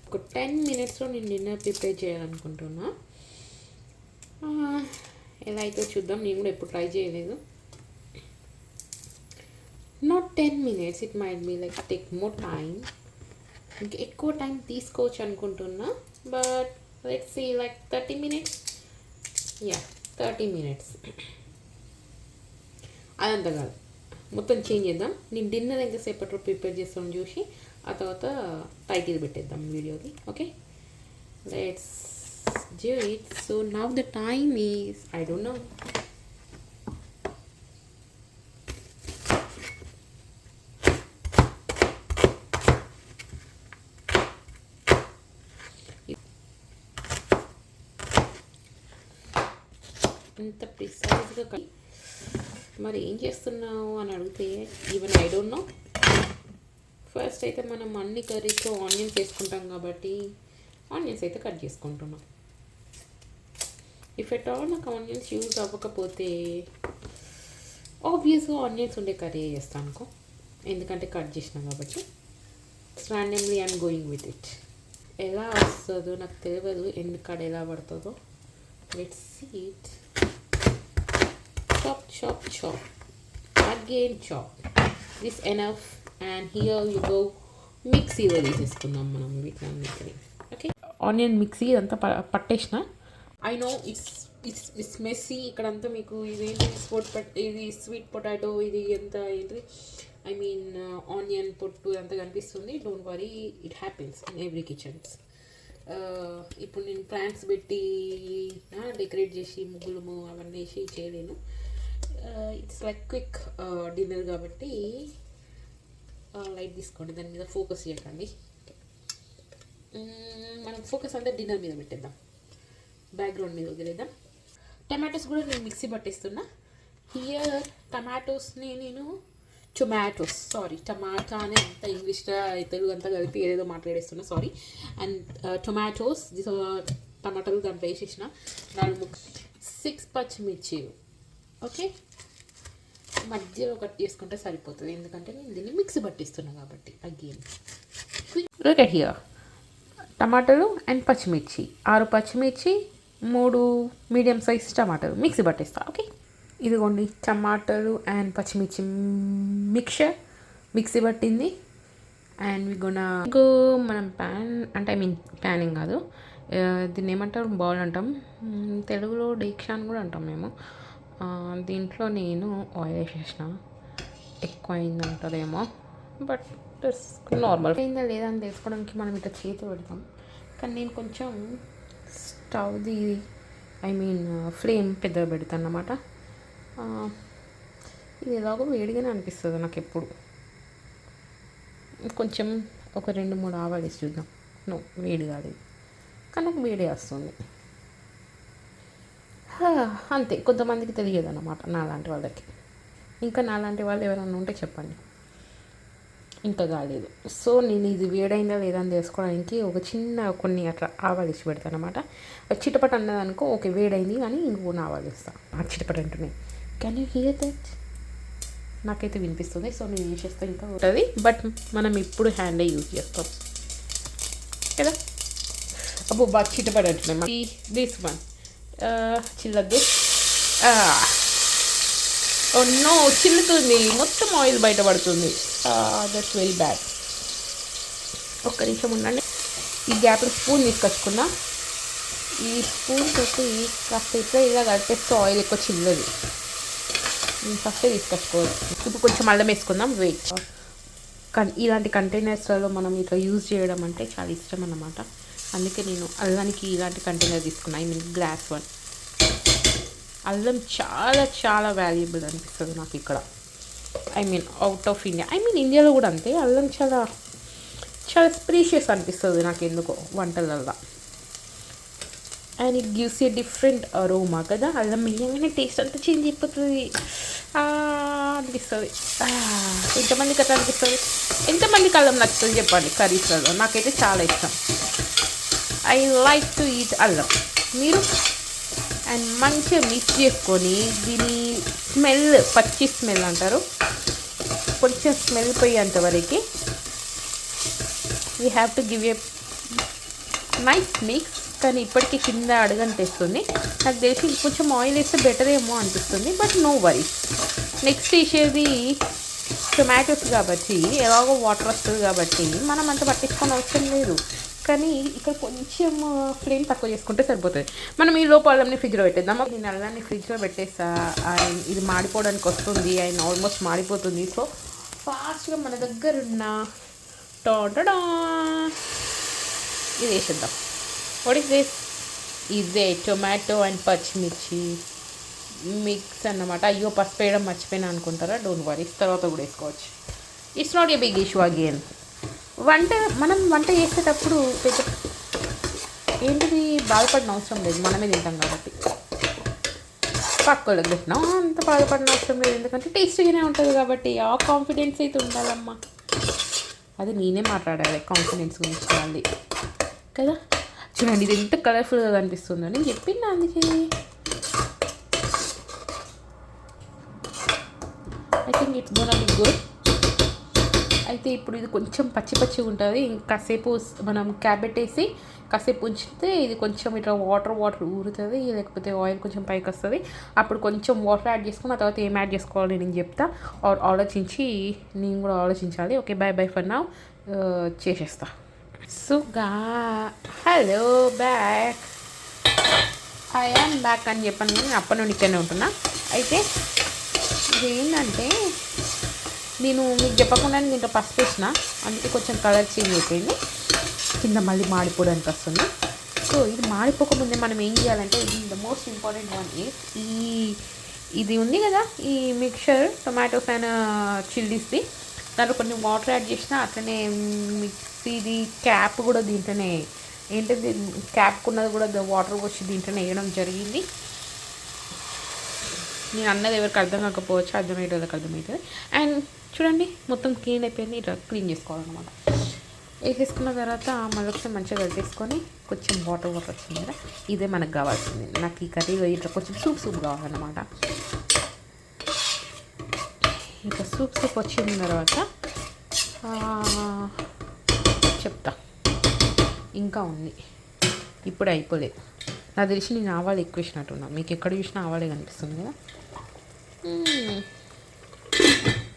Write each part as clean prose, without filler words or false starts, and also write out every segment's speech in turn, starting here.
ఒక 10 minutesలో నేను dinner prepare చేయాలనుకుంటున్నా. ఎలా అయితే చూద్దాం, నేను కూడా ఎప్పుడు ట్రై చేయలేదు. Not 10 minutes, it might be like take more time. ఇంకా ఎక్కువ టైం తీసుకోవచ్చు అనుకుంటున్నా, but let's see like 30 minutes. 30 minutes. అదంతా కాదు, మొత్తం చేంజ్ చేద్దాం. నేను డిన్నర్ ఎంతసేపట్లో ప్రిపేర్ చేస్తాను చూసి ఆ తర్వాత టైటిల్ పెట్టేద్దాం వీడియోకి. Okay, let's do it. So now the time is, I don't know, ఇంత ప్రిసైజ్గా మరి ఏం చేస్తున్నావు అని అడిగితే even I don't know. First అయితే మనం అన్ని కర్రీస్లో ఆనియన్స్ వేసుకుంటాం కాబట్టి ఆనియన్స్ అయితే కట్ చేసుకుంటున్నాం. ఇఫ్ ఎట్ ఆల్ నాకు ఆనియన్స్ యూజ్ అవ్వకపోతే ఆబ్వియస్గా ఆనియన్స్ ఉండే కర్రీ చేస్తాను అనుకో, ఎందుకంటే కట్ చేసినా కాబట్టి. Randomly I'm going with it. ఎలా వస్తుందో నాకు తెలియదు, ఎందుకడ ఎలా పడుతుందో. Let's see it. Chop, chop, chop. Again chop. This enough. And here you go. మిక్సీలో తీసేసుకుందాం మనం వీటిని. ఓకే, ఆనియన్ మిక్సీ అంతా పట్టేసిన. I know it's messy. ఇక్కడంతా మీకు ఇదేంటి ఇది స్వీట్ పొటాటో, ఇది ఎంత ఏంటి, ఐ మీన్ ఆనియన్ పొట్టు అంతా కనిపిస్తుంది. Don't worry, it happens in every kitchens. ఇప్పుడు నేను ప్లాంట్స్ పెట్టి డెకరేట్ చేసి ముగ్గులు అవన్నీ వేసి చేయలేను. ఇట్స్ లైక్ క్విక్ డిన్నర్ కాబట్టి లైట్ తీసుకోండి, దాని మీద ఫోకస్ చేయకండి. మనం ఫోకస్ అంతా డిన్నర్ మీద పెట్టేద్దాం, బ్యాక్గ్రౌండ్ మీద వదిలేద్దాం. టమాటోస్ కూడా నేను మిక్సీ పట్టేస్తున్నా. హియర్ టమాటోస్ని నేను టమాటా అని అంత ఇంగ్లీష్ తెలుగు అంతా కలిపి ఏదేదో మాట్లాడేస్తున్నా, సారీ. అండ్ టొమాటోస్, టమాటాలు దాంట్లో వేసేసిన 6 పచ్చిమిర్చీలు. ఓకే, మధ్యలో కట్ చేసుకుంటే సరిపోతుంది, ఎందుకంటే నేను దీన్ని మిక్సీ పట్టిస్తున్నా కాబట్టి. అగైన్ లుక్ ఎట్ హియర్, టమాటాలు అండ్ పచ్చిమిర్చి, 6 పచ్చిమిర్చి, 3 మీడియం సైజ్ టమాటాలు మిక్సీ పట్టేస్తా. ఓకే, ఇదిగోండి టమాటాలు అండ్ పచ్చిమిర్చి మిక్సీ పట్టింది. అండ్ మనం ప్యాన్ అంటే ఐ మీన్ ప్యానింగ్ కాదు, దీన్ని ఏమంటారు, బౌల్ అంటాం, తెలుగులో డేక్షా అని కూడా అంటాం మేము. దీంట్లో నేను ఆయిల్ వేసేసిన. ఎక్కువ అయిందంటారేమో, బట్ నార్మల్. అయిందా లేదా అని తెలుసుకోవడానికి మనం ఇట్లా చేతి పెడతాం, కానీ నేను కొంచెం స్టవ్ది ఐ మీన్ ఫ్లేమ్ పెద్దగా పెడతాను అన్నమాట. ఇది ఎలాగో వేడిగానే అనిపిస్తుంది నాకు ఎప్పుడు. కొంచెం ఒక 2-3 ఆవాలు వేసి చూద్దాం. వేడి కాదు, కానీ నాకు వేడి వస్తుంది అంతే. కొంతమందికి తెలియదు అన్నమాట, నాలాంటి వాళ్ళకి. ఇంకా నాలాంటి వాళ్ళు ఎవరైనా ఉంటే చెప్పండి. ఇంకా కాలేదు. సో నేను ఇది వేడైందా లేదా అని తెలుసుకోవడానికి ఒక కొన్ని అట్లా ఆవాలు వేసి పెడతాను అనమాట. చిటపట అన్నదనుకో ఓకే వేడైంది, కానీ ఇంకో ఆవాలు వేస్తాను. చిటపట అంటున్నాయి. Can you here that? నాకైతే వినిపిస్తుంది. సో నేను ఏం చేస్తాను ఇంకా ఉంటుంది, బట్ మనం ఇప్పుడు హ్యాండే యూజ్ చేస్తాం కదా. అబ్బో బాగా చిటపట అంటున్నాయి. దిస్ వన్ చిల్లద్దు. ఓ నో, చిల్లుతుంది, మొత్తం ఆయిల్ బయటపడుతుంది. That's very bad. ఒక్క నిమిషం ఉండండి. ఈ గ్యాప్లో స్పూన్ తీసుకొచ్చుకున్నా. ఈ స్పూన్ తోటి కాస్త ఇట్లా ఇలా కలిపేస్తే ఆయిల్ ఎక్కువ చిల్లదు. ఫస్టే తీసుకొచ్చుకోవాలి. ఇప్పుడు కొంచెం అల్లం వేసుకుందాం. వెయిట్, ఇలాంటి కంటైనర్స్లలో మనం ఇట్లా యూజ్ చేయడం అంటే చాలా ఇష్టం అన్నమాట. అందుకే నేను అల్లానికి ఇలాంటి కంటైనర్ తీసుకున్నాను, ఐ మీన్ గ్లాస్ వన్. అల్లం చాలా చాలా వాల్యుబుల్ అనిపిస్తుంది నాకు ఇక్కడ, I mean out of India, I mean ఇండియాలో కూడా అంతే. అల్లం చాలా చాలా ప్రీషియస్ అనిపిస్తుంది నాకు ఎందుకో వంటలల్లో. And it gives a different aroma కదా. అల్లం వేయగానే టేస్ట్ అంతా చేంజ్ అయిపోతుంది అనిపిస్తుంది. ఎంతమందికి అట్లా అనిపిస్తుంది? ఎంతమందికి అల్లం నచ్చుతుంది చెప్పండి కర్రీస్లలో? నాకైతే చాలా ఇష్టం. ఐ లైక్ టు ఈట్ అల్లం. మీరు? అండ్ మంచిగా మిక్స్ చేసుకొని దీని స్మెల్, పచ్చి స్మెల్ అంటారు, కొంచెం స్మెల్ పోయేంతవరకు we have to give a nice mix. కానీ ఇప్పటికీ కింద అడుగంటేస్తుంది. నాకు తెలిసి కొంచెం ఆయిల్ వేస్తే బెటర్ ఏమో అనిపిస్తుంది, బట్ నో వరీస్. నెక్స్ట్ వేసేది టొమాటోస్ కాబట్టి ఎలాగో వాటర్ వస్తుంది కాబట్టి మనం అంత పట్టించుకొని అవసరం లేదు. కానీ ఇక్కడ కొంచెం ఫ్లేమ్ తక్కువ చేసుకుంటే సరిపోతుంది. మనం ఈ లోపు అల్లంని ఫ్రిడ్జ్లో పెట్టేద్దాం. నేను అల్లాన్ని ఫ్రిడ్జ్లో పెట్టేస్తా. ఇది మాడిపోవడానికి వస్తుంది, ఆయన ఆల్మోస్ట్ మాడిపోతుంది. సో ఫాస్ట్గా మన దగ్గర ఉన్న టోటడా ఇది వేసేద్దాం. What is this? ఇదే టొమాటో అండ్ పచ్చిమిర్చి మిక్స్ అన్నమాట. అయ్యో పసుపు వేయడం మర్చిపోయినా అనుకుంటారా? డోంట్ వరీ, తర్వాత కూడా వేసుకోవచ్చు. It's not a big issue again. మనం వంట చేసేటప్పుడు పెద్ద ఏంటిది బాధపడిన అవసరం లేదు, మనమే తింటాం కాబట్టి. పక్కలకు పెట్టినా అంత బాధపడిన అవసరం లేదు, ఎందుకంటే టేస్టీగానే ఉంటుంది కాబట్టి. ఆ కాన్ఫిడెన్స్ అయితే ఉండాలమ్మా. అది నేనే మాట్లాడాలి కాన్ఫిడెన్స్ గురించి వాళ్ళది కదా. చూడండి ఇది ఎంత కలర్ఫుల్గా కనిపిస్తుందో, నేను చెప్పింది అందుకే. I think it's gonna be good. అయితే ఇప్పుడు ఇది కొంచెం పచ్చి పచ్చిగా ఉంటుంది. కాసేపు మనం క్యాబెట్ వేసి కాసేపు ఉంచితే ఇది కొంచెం ఇట్లా వాటర్ ఊరుతుంది, లేకపోతే ఆయిల్ కొంచెం పైకి వస్తుంది. అప్పుడు కొంచెం వాటర్ యాడ్ చేసుకుని ఆ తర్వాత ఏం యాడ్ చేసుకోవాలి నేను చెప్తా. ఆలోచించి నేను కూడా ఆలోచించాలి. Okay, bye for now. చేసేస్తా. సుగా hello back. I am back అని చెప్పాను, కానీ అప్పటి నుండి ఇక్కడనే ఉంటున్నా. అయితే ఇది ఏంటంటే నేను మీకు చెప్పకుండా దీంట్లో పసుపు వేసిన, అందుకే కొంచెం కలర్ చేంజ్ అయిపోయింది. కింద మళ్ళీ మాడిపోవడానికి వస్తుంది. సో ఇది మాడిపోకముందే మనం ఏం చేయాలంటే, ఇది the most important one is ఇది ఉంది కదా ఈ మిక్చర్ టొమాటోస్ అండ్ చిల్లీస్ది. దాంట్లో కొంచెం వాటర్ యాడ్ చేసిన, అట్లనే మిక్సీది క్యాప్ కూడా దీంట్లోనే, ఏంటది క్యాప్ ఉన్నది కూడా వాటర్ వచ్చి దీంట్లోనే వేయడం జరిగింది. నేను అన్నది ఎవరికి అర్థం కాకపోవచ్చు, అర్థమయ్యే వాళ్ళకి అర్థమవుతుంది. అండ్ చూడండి మొత్తం క్లీన్ అయిపోయింది. ఇట్లా క్లీన్ చేసుకోవాలన్నమాట. వేసేసుకున్న తర్వాత మళ్ళీ ఒకసారి మంచిగా కలిపేసుకొని కొంచెం వాటర్ వచ్చింది కదా, ఇదే మనకు కావాల్సింది. నాకు ఈ కర్రీ ఇట్లా కొంచెం సూప్ కావాలన్నమాట. ఇట్లా సూప్ వచ్చిన తర్వాత చెప్తా, ఇంకా ఉంది, ఇప్పుడు అయిపోలేదు. నాకు తెలిసి నేను ఆవాలు ఎక్కువ వేసినట్టున్నా. మీకు ఎక్కడ చూసినా ఆవాలే కనిపిస్తుంది కదా.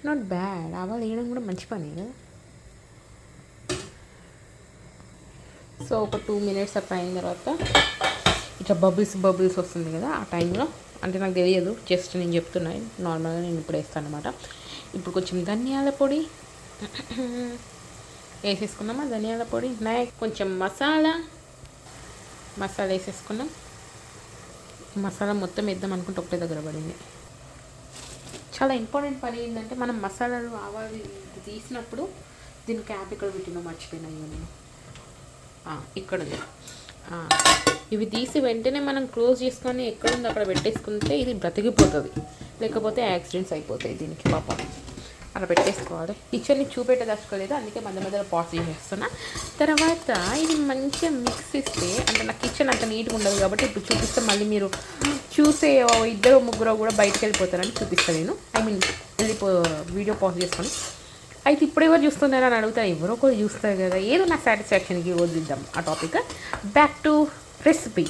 నాట్ బ్యాడ్, ఆవాలు వేయడం కూడా మంచి పని కదా. సో ఒక 2 minutes అట్లా అయిన తర్వాత ఇట్లా బబుల్స్ వస్తుంది కదా, ఆ టైంలో, అంటే నాకు తెలియదు, జస్ట్ నేను చెప్తున్నాను, నార్మల్గా నేను ఇప్పుడు వేస్తాను అనమాట. ఇప్పుడు కొంచెం ధనియాల పొడి వేసేసుకున్నామా, ధనియాల పొడి, కొంచెం మసాలా వేసేసుకున్నాం. మసాలా మొత్తం వేద్దాం అనుకుంటే ఒకటే దగ్గర పడింది. చాలా ఇంపార్టెంట్ పని ఏంటంటే, మనం మసాలాలు ఆవాలు తీసినప్పుడు దీని క్యాప్ ఇక్కడ పెట్టినా మర్చిపోయినా నేను, ఇక్కడ ఉంది. ఇవి తీసి వెంటనే మనం క్లోజ్ చేసుకొని ఎక్కడుంది అక్కడ పెట్టేసుకుంటే ఇది బ్రతికిపోతుంది, లేకపోతే యాక్సిడెంట్స్ అయిపోతాయి దీనికి పాపం. అలా పెట్టేసుకోవాలి. కిచెన్ని చూపెట్టదలుచుకోలేదు, అందుకే మధ్యలో పాజ్ చేసేస్తున్నా. తర్వాత ఇది మంచిగా మిక్స్ ఇస్తే, అంటే నా కిచెన్ అంత నీట్గా ఉండదు కాబట్టి ఇప్పుడు చూపిస్తే మళ్ళీ మీరు చూసే 2-3 కూడా బయటకు వెళ్ళిపోతారని చూపిస్తాను నేను. ఐ మీన్ వీడియో పాజ్ చేసుకొని. అయితే ఇప్పుడు ఎవరు చూస్తున్నారో అని అడుగుతా, ఎవరో ఒకరు చూస్తారు కదా, ఏదో నా సాటిస్ఫాక్షన్కి వదిలిద్దాం ఆ topic. Back to recipe.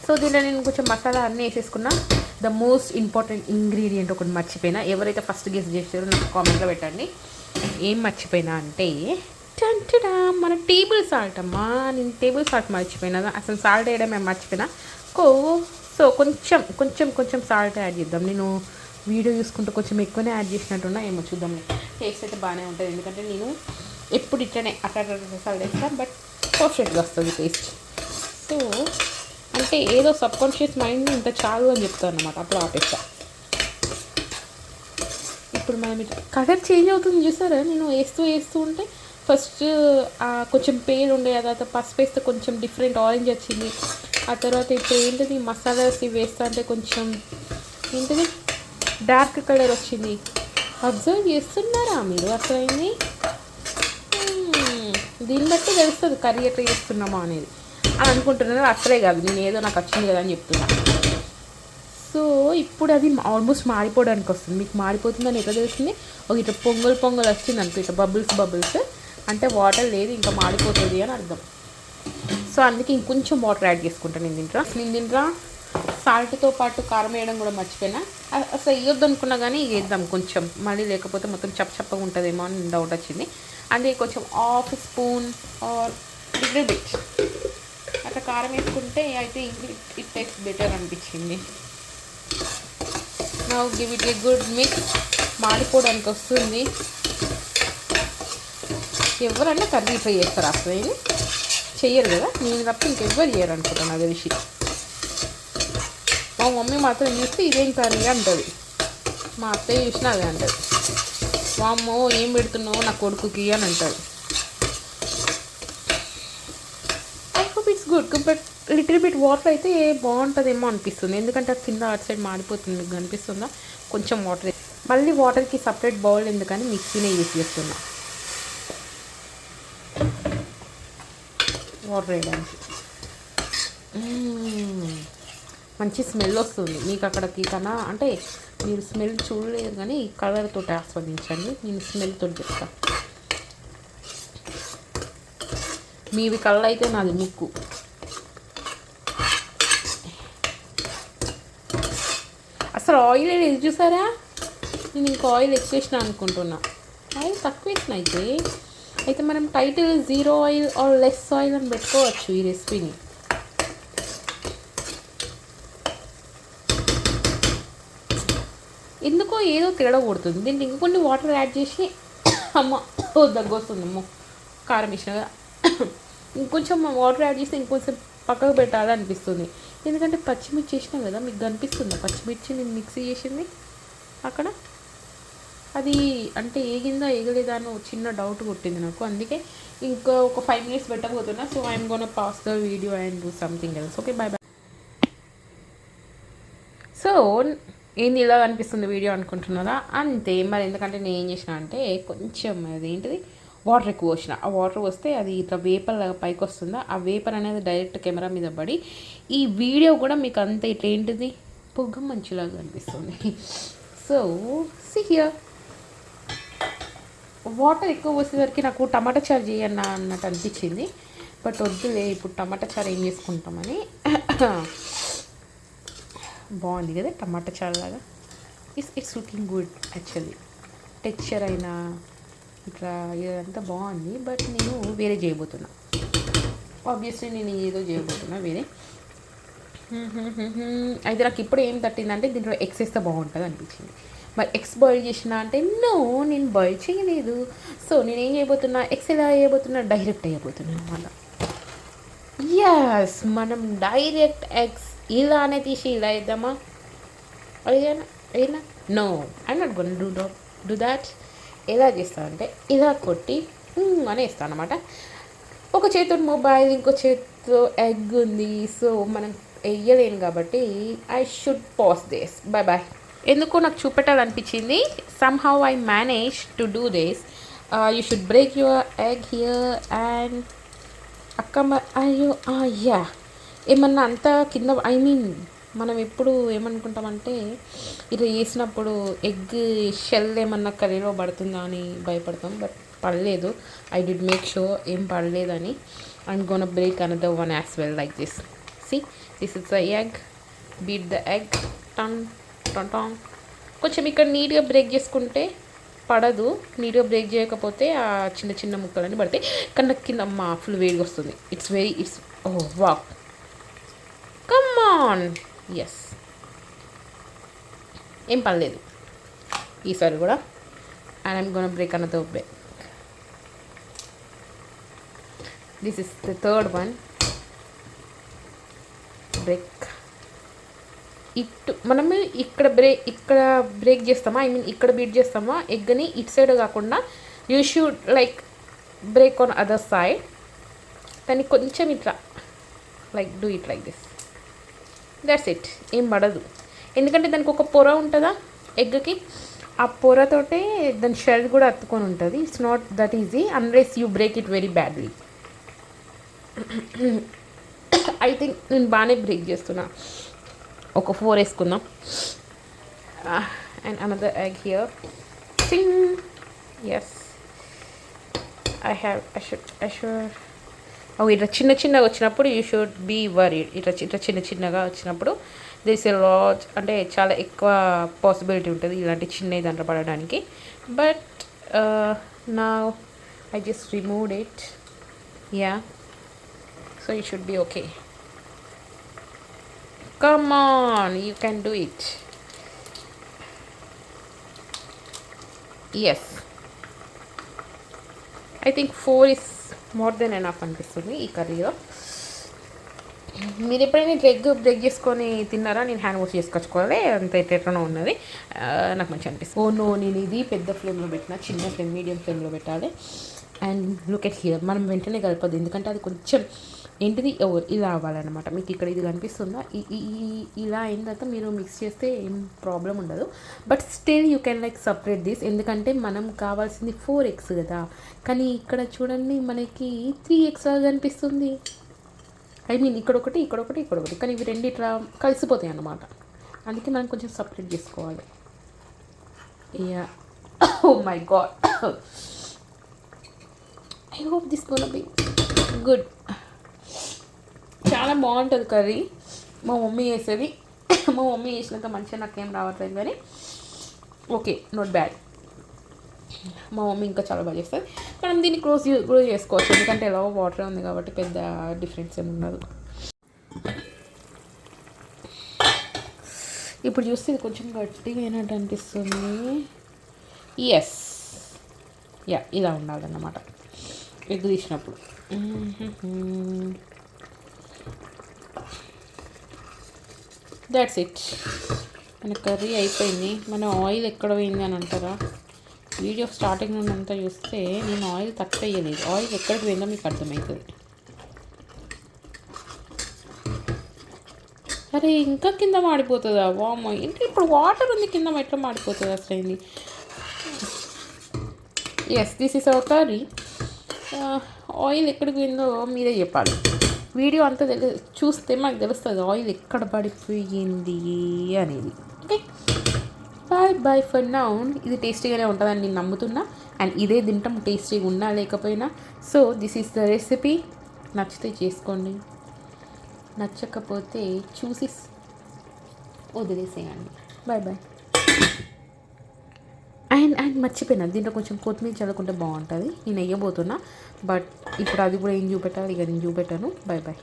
So దీనిలో నేను కొంచెం మసాలా అన్నీ వేసేసుకున్నా. ద మోస్ట్ ఇంపార్టెంట్ ఇంగ్రీడియంట్ ఒకటి మర్చిపోయినా, ఎవరైతే ఫస్ట్ గెస్ చేస్తారో నాకు కామెంట్లో పెట్టండి. ఏం మర్చిపోయినా అంటే మన టేబుల్ సాల్ట్ అమ్మా. నేను టేబుల్ సాల్ట్ మర్చిపోయినా, అసలు సాల్ట్ వేయడం మేము మర్చిపోయినా. సో కొంచెం సాల్ట్ యాడ్ చేద్దాం. నేను వీడియో చూసుకుంటూ కొంచెం ఎక్కువనే యాడ్ చేసినట్టున్నా, ఏమో చూద్దాం. టేస్ట్ అయితే బాగానే ఉంటుంది, ఎందుకంటే నేను ఎప్పుడు ఇట్లనే అట్లా సాల్ట్ వేస్తాను, బట్ పర్ఫెక్ట్గా వస్తుంది టేస్ట్. సో అంటే ఏదో సబ్కాన్షియస్ మైండ్ ఇంత చాలు అని చెప్తాను అన్నమాట, అప్పుడు ఆపేస్తా. ఇప్పుడు మనం ఇట్లా కలర్ చేంజ్ అవుతుంది చూసారా, నేను వేస్తూ ఉంటే ఫస్ట్ కొంచెం పేరు ఉండే, ఆ తర్వాత పసుపు వేస్తే కొంచెం డిఫరెంట్ ఆరెంజ్ వచ్చింది. ఆ తర్వాత ఇప్పుడు ఏంటిది మసాలాస్ ఇవి వేస్తా అంటే కొంచెం ఏంటిది డార్క్ కలర్ వచ్చింది. అబ్జర్వ్ చేస్తున్నారా మీరు అసలు అయింది? దీన్ని బట్టి తెలుస్తుంది కర్రీ ఎట్లా చేస్తున్నామా అనేది అని అనుకుంటున్నారు. అసలే కాదు, నేను ఏదో నాకు వచ్చింది కదా అని చెప్తున్నా. సో ఇప్పుడు అది ఆల్మోస్ట్ మారిపోవడానికి వస్తుంది. మీకు మారిపోతుందని ఎట్లా తెలుస్తుంది? ఒక ఇట్లా పొంగల్ వచ్చింది అనుకో, ఇట్లా బబుల్స్ అంటే వాటర్ లేదు, ఇంకా మాడిపోతుంది అని అర్థం. సో అందుకే ఇంకొంచెం వాటర్ యాడ్ చేసుకుంటాను నేను దీంట్లో సాల్ట్తో పాటు కారం వేయడం కూడా మర్చిపోయినా. అసలు వేయొద్దు అనుకున్నా కానీ వేద్దాం కొంచెం, మళ్ళీ లేకపోతే మొత్తం చప్పగా ఉంటుందేమో అని డౌట్ వచ్చింది. అందుకే కొంచెం half spoon or little bit అట్లా కారం వేసుకుంటే అయితే ఇట్ టేస్ట్ బెటర్ అనిపించింది. Now give it a good mix. మాడిపోవడానికి వస్తుంది. ఎవరన్నా కర్రీ ఫ్రై చేస్తారు అసలు ఇది చెయ్యరు కదా, నేను తప్ప ఇంకెవ్వరు చేయరు అనుకుంటాను నాకు తెలిసి. మా మమ్మీ మాత్రం చూస్తే ఇదేం కర్రీ అంటుంది, మా అత్తయ్య చూసినా అదే అంటుంది. వామ్మో ఏం పెడుతున్నావు నా కొడుకుకి అని అంటుంది. I hope it's good, but little bit water అయితే బాగుంటుందేమో అనిపిస్తుంది. ఎందుకంటే అది కింద అటు సైడ్ మాడిపోతుంది, మీకు కనిపిస్తుందా? కొంచెం వాటర్, మళ్ళీ వాటర్కి సపరేట్ బౌల్ ఎందుకని మిక్సీనే యూస్ చేస్తున్నా వాటర్ వేయడానికి. మంచి స్మెల్ వస్తుంది మీకు అక్కడికి కన్నా, అంటే మీరు స్మెల్ చూడలేదు కానీ కలర్తో ఆస్వాదించండి, నేను స్మెల్తో చెప్తాను. మీవి కళ్ళు అయితే నాది ముక్కు. అసలు ఆయిల్ అనేది చూసారా, నేను ఇంకా ఆయిల్ ఎక్కువ వేసిన అనుకుంటున్నా, ఆయిల్ తక్కువ వేసిన. అయితే మనం title 0 oil are less oil అని పెట్టుకోవచ్చు ఈ రెసిపీని. ఎందుకో ఏదో తేడా కొడుతుంది. దీనికి ఇంకొన్ని వాటర్ యాడ్ చేసి అమ్మ దగ్గొస్తుందమ్మో కారం వేసిన కదా, ఇంకొంచెం వాటర్ యాడ్ చేసి ఇంకొంచెం పక్కకు పెట్టాలి అనిపిస్తుంది. ఎందుకంటే పచ్చిమిర్చి చేసినాం కదా, మీకు కనిపిస్తుందా పచ్చిమిర్చి నేను మిక్సీ చేసింది అక్కడ? అది అంటే ఏగిందా ఏగలేదా అని చిన్న డౌట్ కొట్టింది నాకు. అందుకే ఇంకా ఒక 5 minutes పెట్టబోతున్నా. So I'm gonna pass the video and do something else. Okay, bye bye. So ఏంది ఇలా అనిపిస్తుంది వీడియో అనుకుంటున్నారా? అంతే మరి. ఎందుకంటే నేను ఏం చేసిన అంటే కొంచెం అదేంటిది వాటర్ ఎక్కువ వచ్చిన, ఆ వాటర్ వస్తే అది ఇట్లా వేపర్ పైకి వస్తుందా, ఆ వేపర్ అనేది డైరెక్ట్ కెమెరా మీద పడి ఈ వీడియో కూడా మీకు అంత ఇట్లా ఏంటిది పొగ్గ మంచిలాగా అనిపిస్తుంది. సో సీ హియర్, వాటర్ ఎక్కువ వచ్చేసరికి నాకు టమాటా చారు చేయన్న అన్నట్టు అనిపించింది. బట్ వద్దులే, ఇప్పుడు టమాటా చారు ఏం చేసుకుంటామని. బాగుంది కదా టమాటా చారు లాగా. It's looking good actually. Texture అయినా ఇట్లా ఇదంతా బాగుంది. బట్ నేను వేరే చేయబోతున్నా, ఆబ్వియస్లీ నేను ఏదో చేయబోతున్నా వేరే. అయితే నాకు ఇప్పుడు ఏం తట్టిందంటే దీంట్లో ఎగ్స్ వేస్తే బాగుంటుంది అనిపించింది. మరి ఎగ్స్ బాయిల్ చేసిన అంటే నో, నేను బాయిల్ చేయలేదు. సో నేనేం చేయబోతున్నా, ఎగ్స్ ఎలా వేయబోతున్నా, డైరెక్ట్ వేయబోతున్నా అనమాట. ఎస్, మనం డైరెక్ట్ ఎగ్స్ ఇలానే తీసి ఇలా వేద్దామా? అయినా no, I not gonna do that. ఎలా చేస్తాను అంటే ఇలా కొట్టి అని వేస్తాను అనమాట. ఒక చేతితో మొబైల్, ఇంకో చేతితో ఎగ్ ఉంది. సో మనం వేయలేను కాబట్టి I should pass this. Bye bye. ఎందుకో నాకు చూపెట్టాలనిపించింది. Somehow I manage to do this. You should break your egg here and అయ్యో యా, ఏమన్నా అంతా కింద, ఐ మీన్ మనం ఎప్పుడు ఏమనుకుంటామంటే ఇట్లా చేసినప్పుడు ఎగ్ షెల్ ఏమన్నా కర్రీలో పడుతుందా అని భయపడతాం. బట్ పడలేదు. ఐ డిడ్ మేక్ షూర్ ఏం పడలేదని. I'm gonna break another one as well like this. See, this is the egg. Beat the egg. టన్ టన్ టన్. కొంచెం ఇక్కడ నీట్గా బ్రేక్ చేసుకుంటే పడదు. నీట్గా బ్రేక్ చేయకపోతే ఆ చిన్న చిన్న ముక్కలన్నీ పడతాయి. కన్నా కింద మా ఫుల్ వేడిగా వస్తుంది. It's wok, come on. Yes, ఏం పర్లేదు ఈసారి కూడా. And I'm gonna break another break. This is the third one. Break. మనం ఇక్కడ బ్రేక్ చేస్తామా, ఐ మీన్ ఇక్కడ బీట్ చేస్తామా ఎగ్ని, ఇటు సైడ్ కాకుండా you should like break on other side. దాన్ని కొంచెం ఇట్లా like do it like this. That's it. ఏం పడదు, ఎందుకంటే దానికి ఒక పొర ఉంటుందా ఎగ్కి, ఆ పొరతోటే దాని షెల్ కూడా అతుకొని ఉంటుంది. It's not that easy unless you break it very badly. I think నేను బాగానే బ్రేక్ చేస్తున్నా. ఒక 4 వేసుకుందాం. And another egg here. టింగ్. ఎస్, I should ఇట్లా చిన్న చిన్నగా వచ్చినప్పుడు యూ షుడ్ బీ వరీడ్. ఇట్లా చిన్న చిన్నగా వచ్చినప్పుడు దిస్ ఎ లాట్, అంటే చాలా ఎక్కువ పాసిబిలిటీ ఉంటుంది ఇలాంటి చిన్న దాంట్లో పడడానికి. బట్ నా I just removed it. Yeah, so you should be okay. Come on, you can do it. Yes, I think 4 is more than enough అనిపిస్తుంది ఈ కర్రీలో. మీరు ఎప్పుడైనా ఎగ్ బ్రేక్ చేసుకొని తిన్నారా? నేను హ్యాండ్ వాష్ చేసుకొచ్చుకోవాలి, అంత ఎట్లనో ఉన్నది. నాకు మంచిగా అనిపిస్తుంది. ఓ నో, నేను ఇది పెద్ద ఫ్లేమ్లో పెట్టిన, చిన్న ఫ్లేమ్ మీడియం ఫ్లేమ్లో పెట్టాలి. అండ్ లుక్ ఎట్ హియర్, మనం వెంటనే కలపద్దు, ఎందుకంటే అది కొంచెం ఏంటిది ఇలా అవ్వాలన్నమాట. మీకు ఇక్కడ ఇది కనిపిస్తుందా? ఇలా అయిన తర్వాత మీరు మిక్స్ చేస్తే ఏం ప్రాబ్లం ఉండదు. But still you can like separate this, ఎందుకంటే మనం కావాల్సింది 4 eggs కదా, కానీ ఇక్కడ చూడండి మనకి 3 eggs లాగా కనిపిస్తుంది. ఐ మీన్ ఇక్కడ ఒకటి, కానీ ఇవి రెండు ఇట్లా కలిసిపోతాయి అన్నమాట. అందుకే మనం కొంచెం సపరేట్ చేసుకోవాలి. Yeah, oh my god, I hope this gonna be good. చాలా బాగుంటుంది కర్రీ, మా మమ్మీ చేసేది. మా మమ్మీ చేసినంత మంచిగా నాకేం రావట్లేదు, కానీ ఓకే, నాట్ బ్యాడ్. మా మమ్మీ ఇంకా చాలా బాగా చేస్తుంది. మనం దీన్ని క్లోజ్ చేసుకోవచ్చు, ఎందుకంటే ఎలా వాటర్ ఉంది కాబట్టి పెద్ద డిఫరెన్స్ ఏమి ఉండదు. ఇప్పుడు చూస్తే ఇది కొంచెం గట్టిగా అయినట్టు అనిపిస్తుంది. ఎస్, యా, ఇలా ఉండాలన్నమాట ఎగ్ తీసినప్పుడు. దాట్స్ ఇట్, మన కర్రీ అయిపోయింది. మన ఆయిల్ ఎక్కడ పోయింది అని అంటారా? వీడియో స్టార్టింగ్ నుండి అంతా చూస్తే నేను ఆయిల్ తక్కువ వేయలేదు. ఆయిల్ ఎక్కడికి పోయిందో మీకు అర్థమవుతుంది. అరే, ఇంకా కింద మాడిపోతుందా? వామ్, ఏంటి ఇప్పుడు వాటర్ ఉంది కింద, ఎట్లా మాడిపోతుంది అసలు ఏంది? Yes, this is our curry. Oil ఎక్కడికి పోయిందో మీరే చెప్పాలి. వీడియో అంతా చూస్తే మాకు తెలుస్తుంది ఆయిల్ ఎక్కడ పడిపోయింది అనేది. Okay, bye for now. ఇది టేస్టీగానే ఉంటుందని నేను నమ్ముతున్నా, అండ్ ఇదే తింటాం టేస్టీగా ఉన్నా లేకపోయినా. So this is the recipe. నచ్చితే చేసుకోండి, నచ్చకపోతే చూసి వదిలేసేయండి. బాయ్. అండ్ మర్చిపోయినా, దీంట్లో కొంచెం కొత్తిమీర చల్లుకుంటే బాగుంటుంది. నేను వేయబోతున్నా, బట్ ఇప్పుడు అది కూడా ఏం చూపెట్టాలి, ఇక నేను చూపెట్టాను. బాయ్.